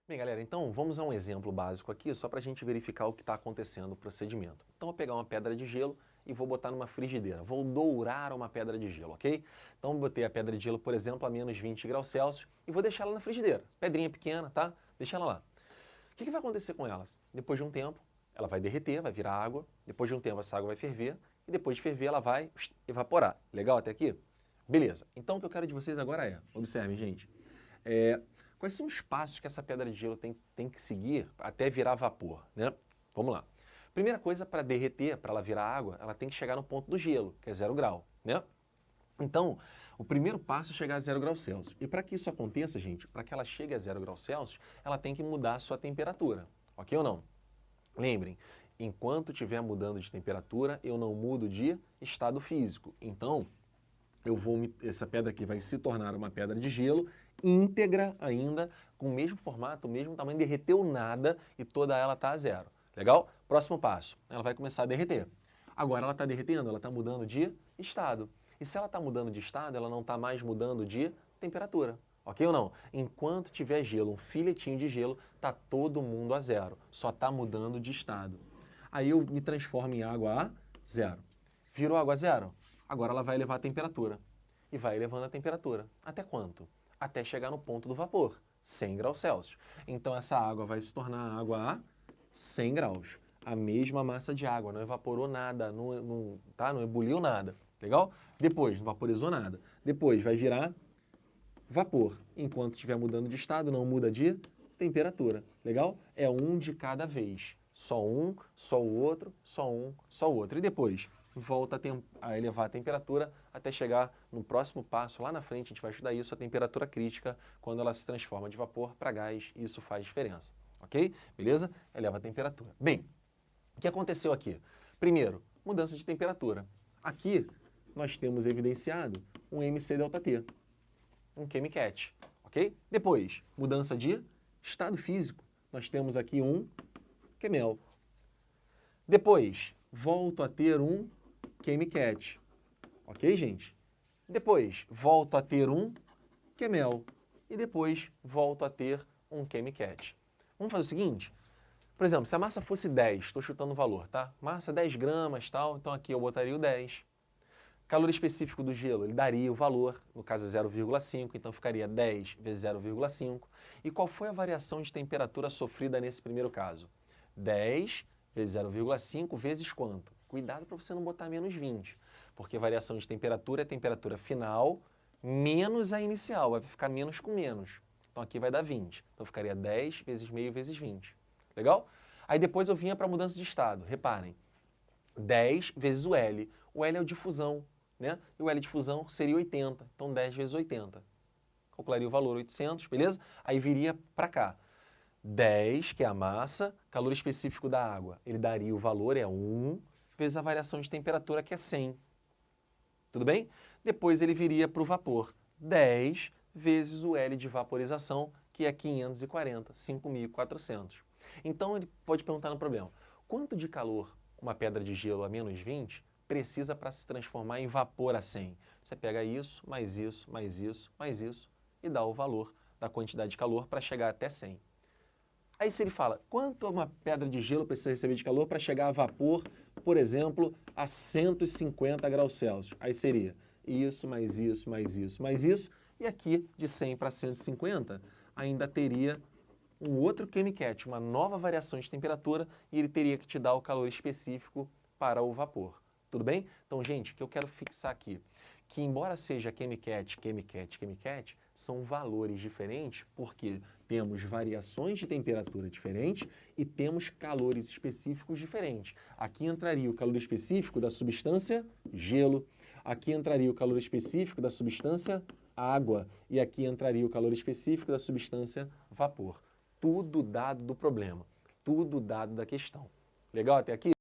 Bem, galera, então vamos a um exemplo básico aqui, só para a gente verificar o que está acontecendo no procedimento. Então, eu vou pegar uma pedra de gelo e vou botar numa frigideira. Vou dourar uma pedra de gelo, ok? Então, botei a pedra de gelo, por exemplo, a menos 20 graus Celsius e vou deixar ela na frigideira. Pedrinha pequena, tá? Deixa ela lá. O que vai acontecer com ela? Depois de um tempo, ela vai derreter, vai virar água. Depois de um tempo, essa água vai ferver. E depois de ferver, ela vai evaporar. Legal até aqui? Beleza. Então, o que eu quero de vocês agora é, observem, gente, quais são os passos que essa pedra de gelo tem que seguir até virar vapor, né? Vamos lá. Primeira coisa, para derreter, para ela virar água, ela tem que chegar no ponto do gelo, que é 0 grau, né? Então, o primeiro passo é chegar a 0 graus Celsius. E para que isso aconteça, gente, para que ela chegue a 0 graus Celsius, ela tem que mudar a sua temperatura, ok ou não? Lembrem, enquanto estiver mudando de temperatura, eu não mudo de estado físico. Então, essa pedra aqui vai se tornar uma pedra de gelo íntegra ainda, com o mesmo formato, o mesmo tamanho, derreteu nada e toda ela está a 0. Legal? Próximo passo, ela vai começar a derreter. Agora ela está derretendo, ela está mudando de estado. E se ela está mudando de estado, ela não está mais mudando de temperatura. Ok ou não? Enquanto tiver gelo, um filetinho de gelo, está todo mundo a 0. Só está mudando de estado. Aí eu me transformo em água a 0. Virou água a 0? Agora ela vai elevar a temperatura. E vai elevando a temperatura. Até quanto? Até chegar no ponto do vapor, 100 graus Celsius. Então essa água vai se tornar água a 100 graus. A mesma massa de água, não evaporou nada, não ebuliu nada. Legal? Depois, não vaporizou nada. Depois vai virar vapor. Enquanto estiver mudando de estado, não muda de temperatura. Legal? É um de cada vez. Só um, só o outro, só um, só o outro. E depois volta a elevar a temperatura até chegar no próximo passo, lá na frente, a gente vai estudar isso, a temperatura crítica, quando ela se transforma de vapor para gás, e isso faz diferença. Ok? Beleza? Eleva a temperatura. Bem, o que aconteceu aqui? Primeiro, mudança de temperatura. Aqui nós temos evidenciado um MC∆T, um chemicat, ok? Depois, mudança de estado físico. Nós temos aqui um QMel. Depois, volto a ter um chemicat, ok, gente? Depois, volto a ter um QMel. E depois, volto a ter um chemicat. Vamos fazer o seguinte? Por exemplo, se a massa fosse 10, estou chutando o valor, tá? Massa 10 gramas, tal, então aqui eu botaria o 10. Calor específico do gelo, ele daria o valor, no caso é 0,5, então ficaria 10 vezes 0,5. E qual foi a variação de temperatura sofrida nesse primeiro caso? 10 vezes 0,5 vezes quanto? Cuidado para você não botar menos 20, porque variação de temperatura é a temperatura final menos a inicial, vai ficar menos com menos. Então aqui vai dar 20, então ficaria 10 vezes meio vezes 20. Legal? Aí depois eu vinha para a mudança de estado, reparem, 10 vezes o L. O L é o de fusão, né? E o L de fusão seria 80, então 10 vezes 80. Calcularia o valor 800, beleza? Aí viria para cá. 10, que é a massa, calor específico da água, ele daria o valor, é 1, vezes a variação de temperatura, que é 100. Tudo bem? Depois ele viria para o vapor. 10 vezes o L de vaporização, que é 540, 5.400. Então ele pode perguntar no problema, quanto de calor uma pedra de gelo a menos 20 precisa para se transformar em vapor a 100? Você pega isso, mais isso, mais isso, mais isso e dá o valor da quantidade de calor para chegar até 100. Aí se ele fala, quanto uma pedra de gelo precisa receber de calor para chegar a vapor, por exemplo, a 150 graus Celsius? Aí seria isso, mais isso, mais isso, mais isso. E aqui, de 100 para 150, ainda teria um outro chemicat, uma nova variação de temperatura, e ele teria que te dar o calor específico para o vapor. Tudo bem? Então, gente, o que eu quero fixar aqui, que embora seja chemicat, chemicat, chemicat, são valores diferentes, porque temos variações de temperatura diferentes e temos calores específicos diferentes. Aqui entraria o calor específico da substância gelo, aqui entraria o calor específico da substância água, e aqui entraria o calor específico da substância vapor. Tudo dado do problema, tudo dado da questão. Legal até aqui?